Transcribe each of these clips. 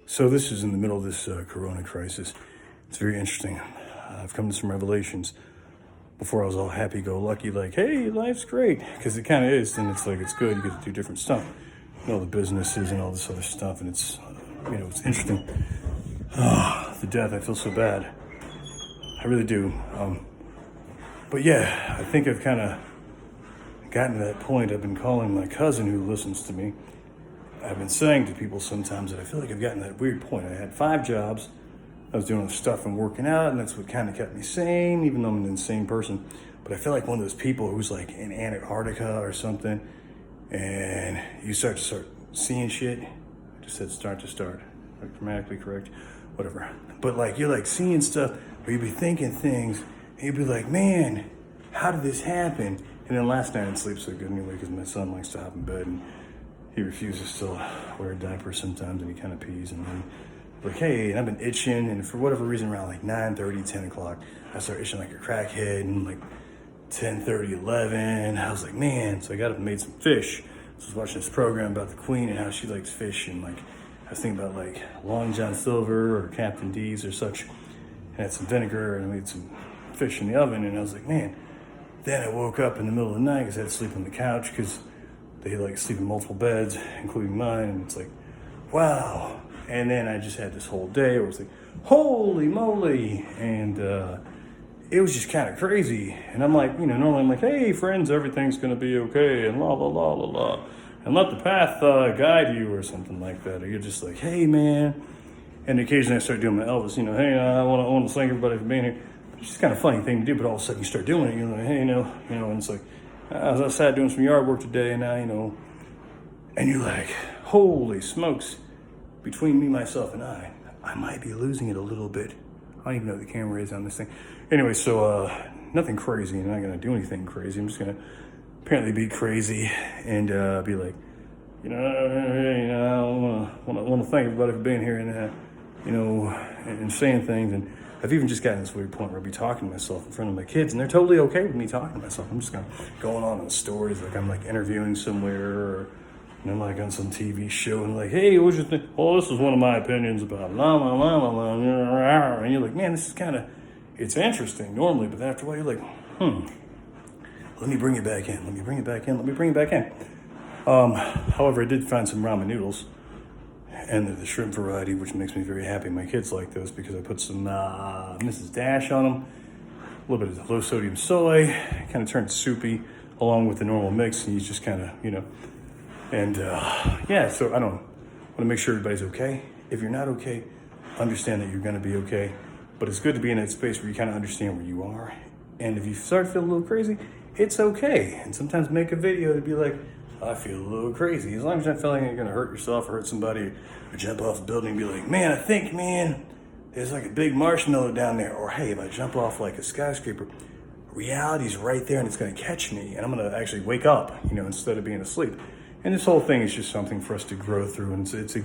So this is in the middle of this corona crisis. It's very interesting. I've come to some revelations. Before I was all happy-go-lucky, like, hey, life's great, because it kind of is, and it's like, it's good, you get to do different stuff. You know, the businesses and all this other stuff, and it's, it's interesting. The death, I feel so bad. I really do. But yeah, I think I've kind of gotten to that point. I've been calling my cousin who listens to me. I've been saying to people sometimes that I feel like I've gotten to that weird point. I had 5 jobs. I was doing stuff and working out, and that's what kind of kept me sane, even though I'm an insane person. But I feel like one of those people who's like in Antarctica or something, and you start seeing shit. I just said start, like grammatically correct, whatever. But like you're like seeing stuff, or you'd be thinking things, and you'd be like, man, how did this happen? And then last night I didn't sleep so good anyway because my son likes to hop in bed and he refuses to wear a diaper sometimes, and he kind of pees, and then like, hey, and I've been itching, and for whatever reason around like 9:30, 10 o'clock, I start itching like a crackhead, and like 10:30, 11, I was like, man, so I got up and made some fish. So I was watching this program about the Queen and how she likes fish, and like, I was thinking about like Long John Silver or Captain D's or such, and I had some vinegar, and I made some fish in the oven, and I was like, man. Then I woke up in the middle of the night because I had to sleep on the couch because they like sleep in multiple beds, including mine, and it's like, wow. And then I just had this whole day where it was like, holy moly, and it was just kind of crazy. And I'm like, normally I'm like, hey, friends, everything's going to be okay, and la, la, la, la, la. And let the path guide you or something like that. Or you're just like, hey, man. And occasionally I start doing my Elvis, hey, I want to thank everybody for being here. It's just kind of funny thing to do, but all of a sudden you start doing it, you're like, hey, and it's like, I was outside doing some yard work today, and now, and you're like, holy smokes, between me, myself, and I might be losing it a little bit. I don't even know what the camera is on this thing. Anyway, so nothing crazy. I'm not going to do anything crazy. I'm just going to apparently be crazy and be like, I want to thank everybody for being here and, and saying things. And I've even just gotten to this weird point where I'll be talking to myself in front of my kids, and they're totally okay with me talking to myself. I'm just kind of going on in stories, like I'm like interviewing somewhere, or I'm like on some TV show, and like, hey, what'd you think? Oh, this is one of my opinions about la la la la la, and you're like, man, this is kind of, it's interesting normally, but after a while you're like, let me bring it back in. However, I did find some ramen noodles. And the shrimp variety, which makes me very happy. My kids like those because I put some Mrs. Dash on them, a little bit of low sodium soy, kind of turned soupy along with the normal mix, and you just kind of, and so I don't want to make sure everybody's okay. If you're not okay, understand that you're going to be okay, but it's good to be in that space where you kind of understand where you are, and if you start to feel a little crazy, it's okay, and sometimes make a video to be like, I feel a little crazy. As long as you're not feeling like you're going to hurt yourself or hurt somebody, or jump off a building and be like, man, I think, there's like a big marshmallow down there. Or, hey, if I jump off like a skyscraper, reality's right there and it's going to catch me. And I'm going to actually wake up, instead of being asleep. And this whole thing is just something for us to grow through. And it's a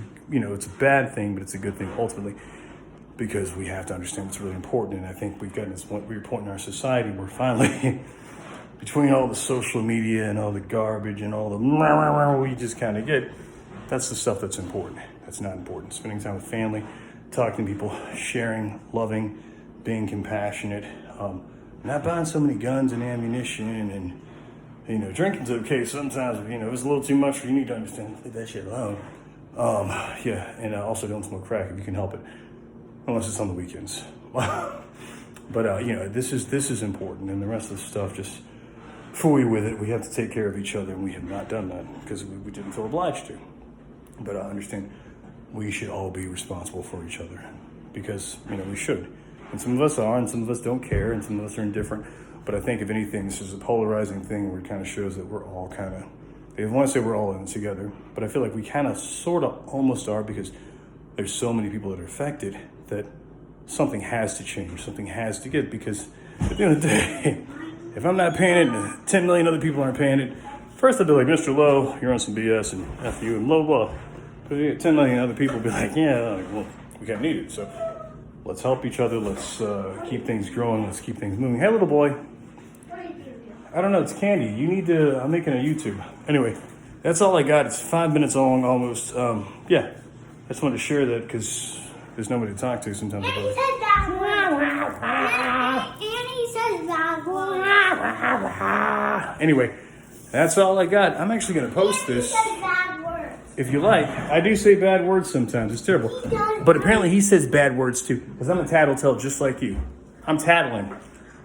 bad thing, but it's a good thing ultimately, because we have to understand what's really important. And I think we've gotten to this weird point in our society where finally... between all the social media and all the garbage and all the we just kind of get, that's the stuff that's important. That's not important. Spending time with family, talking to people, sharing, loving, being compassionate, not buying so many guns and ammunition, and drinking's okay sometimes. If it's a little too much, you need to understand. Leave that shit alone. And also don't smoke crack if you can help it, unless it's on the weekends. But this is important, and the rest of the stuff just. Fully with it, we have to take care of each other, and we have not done that because we didn't feel obliged to. But I understand we should all be responsible for each other because, we should. And some of us are, and some of us don't care, and some of us are indifferent. But I think, if anything, this is a polarizing thing where it kind of shows that we're all kind of, they want to say we're all in it together, but I feel like we kind of sort of almost are, because there's so many people that are affected that something has to change, something has to get, because at the end of the day, if I'm not paying it and 10 million other people aren't paying it, first I'll be like, Mr. Lowe, you're on some BS and F you and blah, blah. But 10 million other people will be like, yeah, well, we kind of need it. So let's help each other. Let's keep things growing. Let's keep things moving. Hey, little boy. I don't know. It's candy. You need to, I'm making a YouTube. Anyway, that's all I got. It's 5 minutes long almost. just wanted to share that because there's nobody to talk to sometimes. And he says bad words. And he says bad words. Anyway, that's all I got. I'm actually going to post And he this. says bad words. If you like, I do say bad words sometimes. It's terrible. But apparently he says bad words too. Because I'm a tattletale just like you. I'm tattling.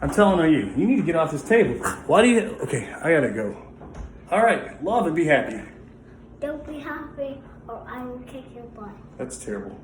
I'm telling on you. You need to get off this table. Why do you... Okay, I gotta go. All right, love and be happy. Don't be happy or I will kick your butt. That's terrible.